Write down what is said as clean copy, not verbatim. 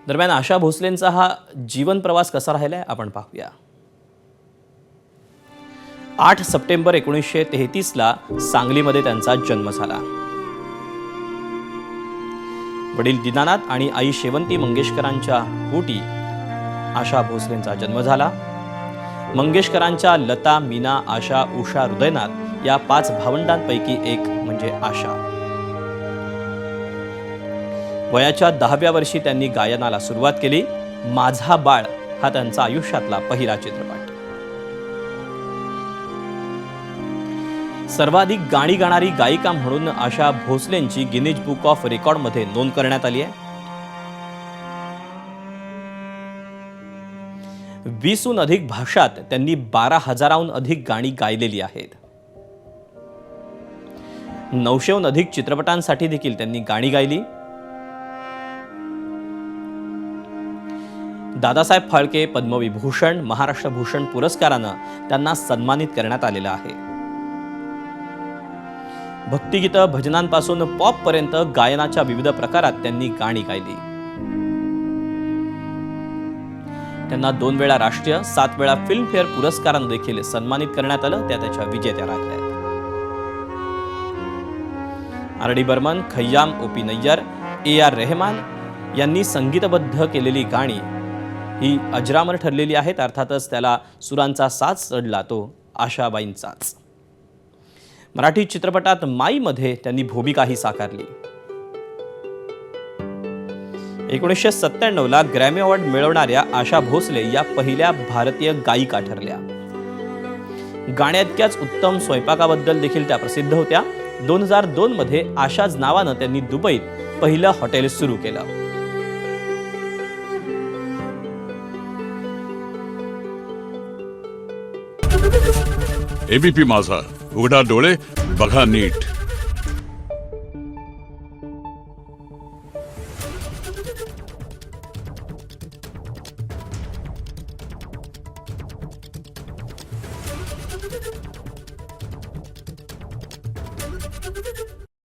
दरम्यान आशा भोसलेंचा हा जीवन प्रवास कसा राहिलाय आपण पाहूया. 8 सप्टेंबर 1933ला सांगलीमध्ये त्यांचा जन्म झाला. वडील दीनानाथ आणि आई शेवंती मंगेशकरांच्या पोटी आशा भोसलेंचा जन्म झाला. मंगेशकरांच्या लता, मीना, आशा, उषा, हृदयनाथ या 5 भावंडांपैकी एक म्हणजे आशा. वयाच्या 10व्या वर्षी त्यांनी गायनाला सुरुवात केली. माझा बाळ हा त्यांचा आयुष्यातला पहिला चित्रपट. सर्वाधिक गाणी गाणारी गायिका म्हणून आशा भोसलेंची गिनीज बुक ऑफ रेकॉर्डमध्ये नोंद करण्यात आली आहे. 20हून अधिक भाषात त्यांनी 12,000हून अधिक गाणी गायलेली आहेत. 900हून अधिक चित्रपटांसाठी देखील त्यांनी गाणी गायली. दादासाहेब फाळके पद्मविभूषण, महाराष्ट्र भूषण पुरस्कारानं त्यांना सन्मानित करण्यात आलेलं आहे. भक्तिगीतं, भजनांपासून पॉप पर्यंत गायनाच्या विविध प्रकारात त्यांनी गाणी गायली. त्यांना 2 वेळा राष्ट्रीय, 7 वेळा फिल्मफेअर पुरस्कारानं देखील सन्मानित करण्यात आलं. त्याच्या विजेत्या राहिल्या. आर.डी. बर्मन, खय्याम, ओ.पी. नय्यर, ए.आर. रेहमान यांनी संगीतबद्ध केलेली गाणी ही अजरामर ठरलेली आहेत. अर्थातच त्याला सुरांचा साथ चढला तो आशाबाईंचाच. मराठी चित्रपटात माईमध्ये त्यांनी भूमिकाही साकारली. 1997ला ग्रॅमी अवॉर्ड मिळवणाऱ्या आशा भोसले या पहिल्या भारतीय गायिका ठरल्या. गाण्याइतक्याच उत्तम स्वयंपाकाबद्दल देखील त्या प्रसिद्ध होत्या. 2002 मध्ये आशाज नावानं त्यांनी दुबईत पहिलं हॉटेल सुरू केलं. एबीपी माझा, उघडा डोळे बघा नीट.